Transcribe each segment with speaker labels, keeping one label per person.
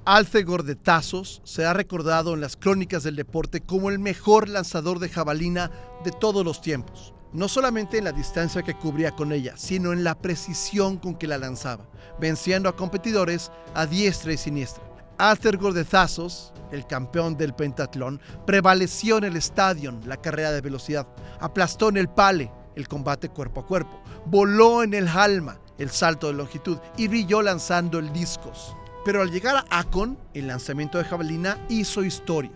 Speaker 1: Alce Gordetazos será recordado en las crónicas del deporte como el mejor lanzador de jabalina de todos los tiempos. No solamente en la distancia que cubría con ella, sino en la precisión con que la lanzaba, venciendo a competidores a diestra y siniestra. Alce Gordetazos, el campeón del pentatlón, prevaleció en el Stadion, la carrera de velocidad, aplastó en el Pale, el combate cuerpo a cuerpo, voló en el Halma, el salto de longitud, y brilló lanzando el discos. Pero al llegar a Akon, el lanzamiento de jabalina hizo historia.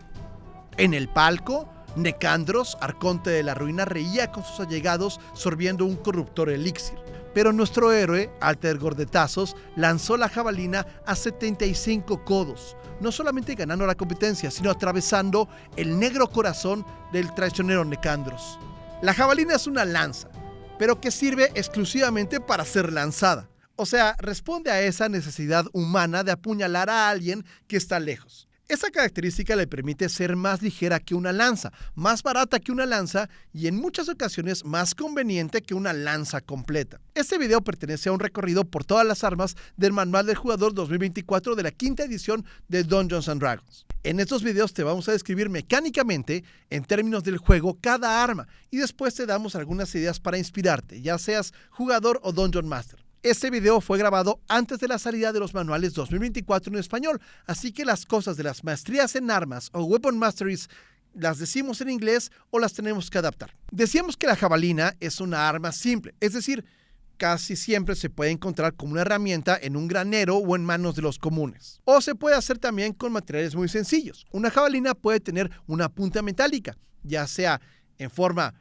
Speaker 1: En el palco, Necandros, arconte de la ruina, reía con sus allegados sorbiendo un corruptor elixir. Pero nuestro héroe, Alce Gordetazos, lanzó la jabalina a 75 codos, no solamente ganando la competencia, sino atravesando el negro corazón del traicionero Necandros. La jabalina es una lanza, pero que sirve exclusivamente para ser lanzada. O sea, responde a esa necesidad humana de apuñalar a alguien que está lejos. Esa característica le permite ser más ligera que una lanza, más barata que una lanza y en muchas ocasiones más conveniente que una lanza completa. Este video pertenece a un recorrido por todas las armas del Manual del Jugador 2024 de la quinta edición de Dungeons & Dragons. En estos videos te vamos a describir mecánicamente, en términos del juego, cada arma y después te damos algunas ideas para inspirarte, ya seas jugador o Dungeon Master. Este video fue grabado antes de la salida de los manuales 2024 en español, así que las cosas de las maestrías en armas o Weapon Masteries las decimos en inglés o las tenemos que adaptar. Decíamos que la jabalina es una arma simple, es decir, casi siempre se puede encontrar como una herramienta en un granero o en manos de los comunes. O se puede hacer también con materiales muy sencillos. Una jabalina puede tener una punta metálica, ya sea en forma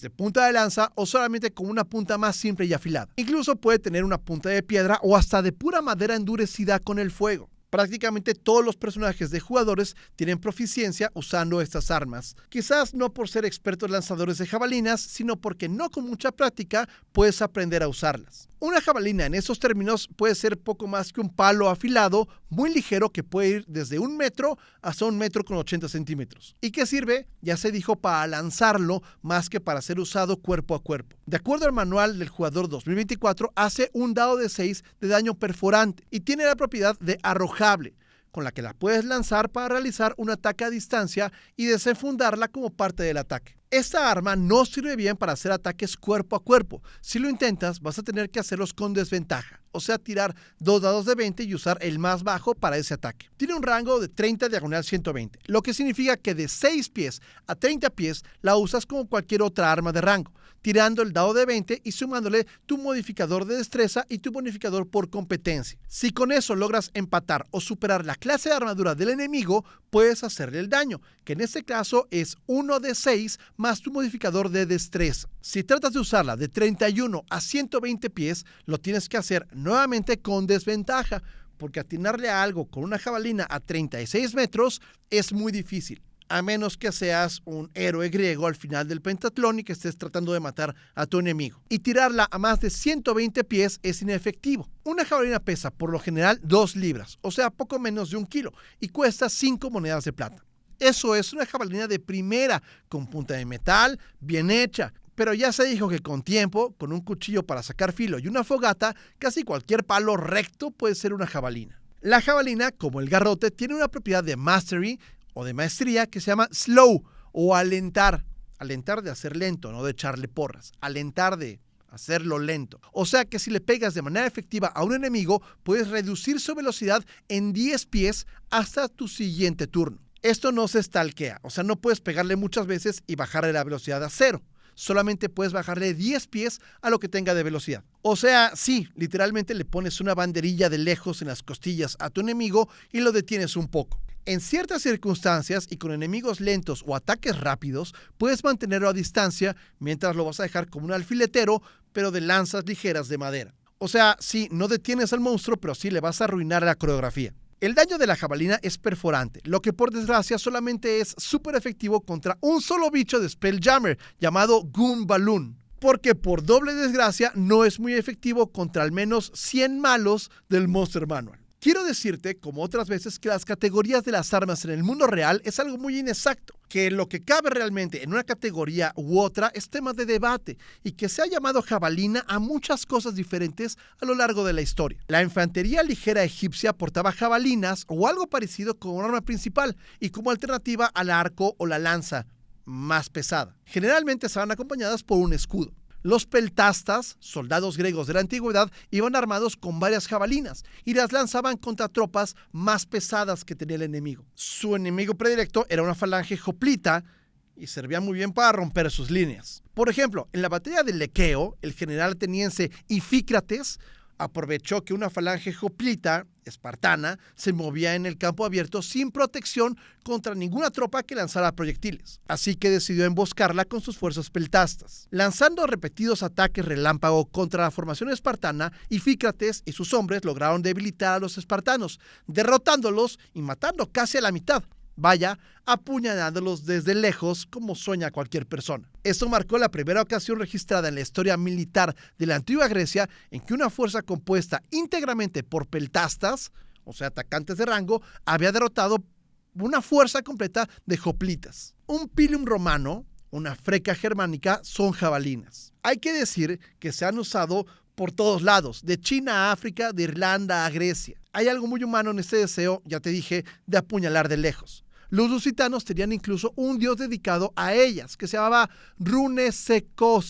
Speaker 1: de punta de lanza o solamente con una punta más simple y afilada. Incluso puede tener una punta de piedra o hasta de pura madera endurecida con el fuego. Prácticamente todos los personajes de jugadores tienen proficiencia usando estas armas. Quizás no por ser expertos lanzadores de jabalinas, sino porque no con mucha práctica puedes aprender a usarlas. Una jabalina en esos términos puede ser poco más que un palo afilado muy ligero que puede ir desde 1 metro hasta 1 metro con 80 centímetros. ¿Y qué sirve? Ya se dijo, para lanzarlo más que para ser usado cuerpo a cuerpo. De acuerdo al Manual del Jugador 2024, hace un dado de 6 de daño perforante y tiene la propiedad de arrojable, con la que la puedes lanzar para realizar un ataque a distancia y desenfundarla como parte del ataque. Esta arma no sirve bien para hacer ataques cuerpo a cuerpo. Si lo intentas, vas a tener que hacerlos con desventaja, o sea, tirar 2 dados de 20 y usar el más bajo para ese ataque. Tiene un rango de 30 diagonal 120, lo que significa que de 6 pies a 30 pies la usas como cualquier otra arma de rango, tirando el dado de 20 y sumándole tu modificador de destreza y tu bonificador por competencia. Si con eso logras empatar o superar la clase de armadura del enemigo, puedes hacerle el daño, que en este caso es 1 de 6 más tu modificador de destreza. Si tratas de usarla de 31 a 120 pies, lo tienes que hacer nuevamente con desventaja, porque atinarle a algo con una jabalina a 36 metros es muy difícil, a menos que seas un héroe griego al final del pentatlón y que estés tratando de matar a tu enemigo. Y tirarla a más de 120 pies es inefectivo. Una jabalina pesa por lo general 2 libras, o sea, poco menos de 1 kilo, y cuesta 5 monedas de plata. Eso es una jabalina de primera, con punta de metal, bien hecha. Pero ya se dijo que con tiempo, con un cuchillo para sacar filo y una fogata, casi cualquier palo recto puede ser una jabalina. La jabalina, como el garrote, tiene una propiedad de mastery o de maestría que se llama slow o alentar. Alentar de hacer lento, no de echarle porras. Alentar de hacerlo lento. O sea que si le pegas de manera efectiva a un enemigo, puedes reducir su velocidad en 10 pies hasta tu siguiente turno. Esto no se stalkea, o sea, no puedes pegarle muchas veces y bajarle la velocidad a 0. Solamente puedes bajarle 10 pies a lo que tenga de velocidad. O sea, sí, literalmente le pones una banderilla de lejos en las costillas a tu enemigo y lo detienes un poco. En ciertas circunstancias y con enemigos lentos o ataques rápidos, puedes mantenerlo a distancia mientras lo vas a dejar como un alfiletero, pero de lanzas ligeras de madera. O sea, sí, no detienes al monstruo, pero sí le vas a arruinar la coreografía. El daño de la jabalina es perforante, lo que por desgracia solamente es súper efectivo contra un solo bicho de Spelljammer llamado Goon Balloon, porque por doble desgracia no es muy efectivo contra al menos 100 malos del Monster Manual. Quiero decirte, como otras veces, que las categorías de las armas en el mundo real es algo muy inexacto, que lo que cabe realmente en una categoría u otra es tema de debate y que se ha llamado jabalina a muchas cosas diferentes a lo largo de la historia. La infantería ligera egipcia portaba jabalinas o algo parecido como arma principal y como alternativa al arco o la lanza más pesada. Generalmente estaban acompañadas por un escudo. Los peltastas, soldados griegos de la antigüedad, iban armados con varias jabalinas y las lanzaban contra tropas más pesadas que tenía el enemigo. Su enemigo predilecto era una falange hoplita y servía muy bien para romper sus líneas. Por ejemplo, en la batalla de Lequeo, el general ateniense Ifícrates aprovechó que una falange hoplita espartana se movía en el campo abierto sin protección contra ninguna tropa que lanzara proyectiles. Así que decidió emboscarla con sus fuerzas peltastas. Lanzando repetidos ataques relámpago contra la formación espartana, Ifícrates y sus hombres lograron debilitar a los espartanos, derrotándolos y matando casi a la mitad. Vaya, apuñalándolos desde lejos como sueña cualquier persona. Esto marcó la primera ocasión registrada en la historia militar de la antigua Grecia en que una fuerza compuesta íntegramente por peltastas, o sea, atacantes de rango, había derrotado una fuerza completa de hoplitas. Un pilum romano, una freca germánica, son jabalinas. Hay que decir que se han usado por todos lados, de China a África, de Irlanda a Grecia. Hay algo muy humano en este deseo, ya te dije, de apuñalar de lejos. Los lusitanos tenían incluso un dios dedicado a ellas, que se llamaba Runesocesius,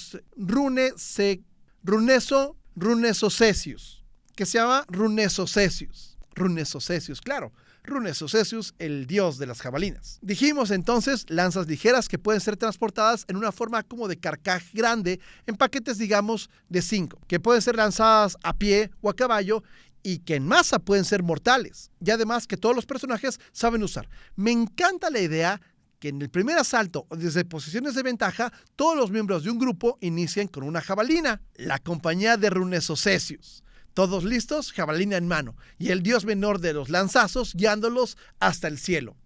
Speaker 1: claro. Runesocesius, el dios de las jabalinas. Dijimos entonces lanzas ligeras que pueden ser transportadas en una forma como de carcaj grande en paquetes, digamos, de 5, que pueden ser lanzadas a pie o a caballo y que en masa pueden ser mortales. Y además que todos los personajes saben usar. Me encanta la idea que en el primer asalto o desde posiciones de ventaja, todos los miembros de un grupo inician con una jabalina, la compañía de Runesocesius. Todos listos, jabalina en mano, y el dios menor de los lanzazos guiándolos hasta el cielo.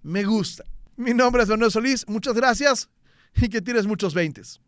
Speaker 1: Me gusta. Mi nombre es Manuel Solís, muchas gracias y que tienes muchos 20s.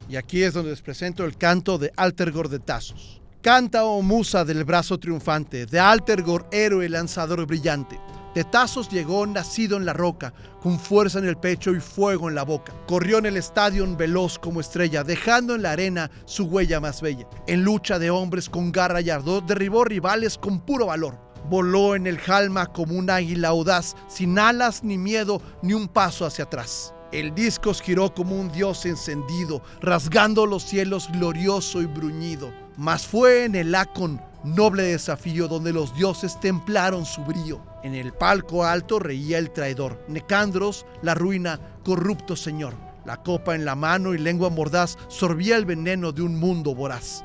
Speaker 1: Y aquí es donde les presento el canto de Altergor de Tasos. Canta, oh musa del brazo triunfante, de Altergor, héroe lanzador brillante. De Tasos llegó nacido en la roca, con fuerza en el pecho y fuego en la boca. Corrió en el estadio veloz como estrella, dejando en la arena su huella más bella. En lucha de hombres con garra y ardor, derribó rivales con puro valor. Voló en el jalma como un águila audaz, sin alas ni miedo ni un paso hacia atrás. El discos giró como un dios encendido, rasgando los cielos glorioso y bruñido. Mas fue en el Lacon, noble desafío, donde los dioses templaron su brío. En el palco alto reía el traidor, Necandros, la ruina, corrupto señor. La copa en la mano y lengua mordaz sorbía el veneno de un mundo voraz.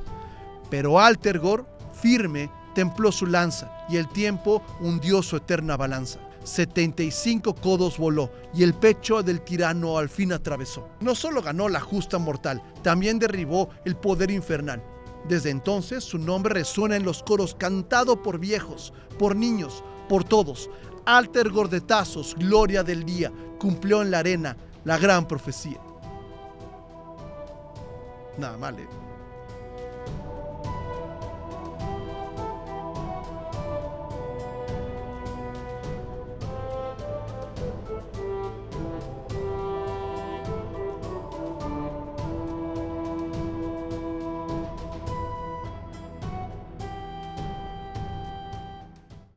Speaker 1: Pero Altergor, firme, templó su lanza, y el tiempo hundió su eterna balanza. 75 codos voló, y el pecho del tirano al fin atravesó. No solo ganó la justa mortal, también derribó el poder infernal. Desde entonces su nombre resuena en los coros cantado por viejos, por niños, por todos. Altergor de Tasos, gloria del día, cumplió en la arena la gran profecía. Nada mal, ¿eh?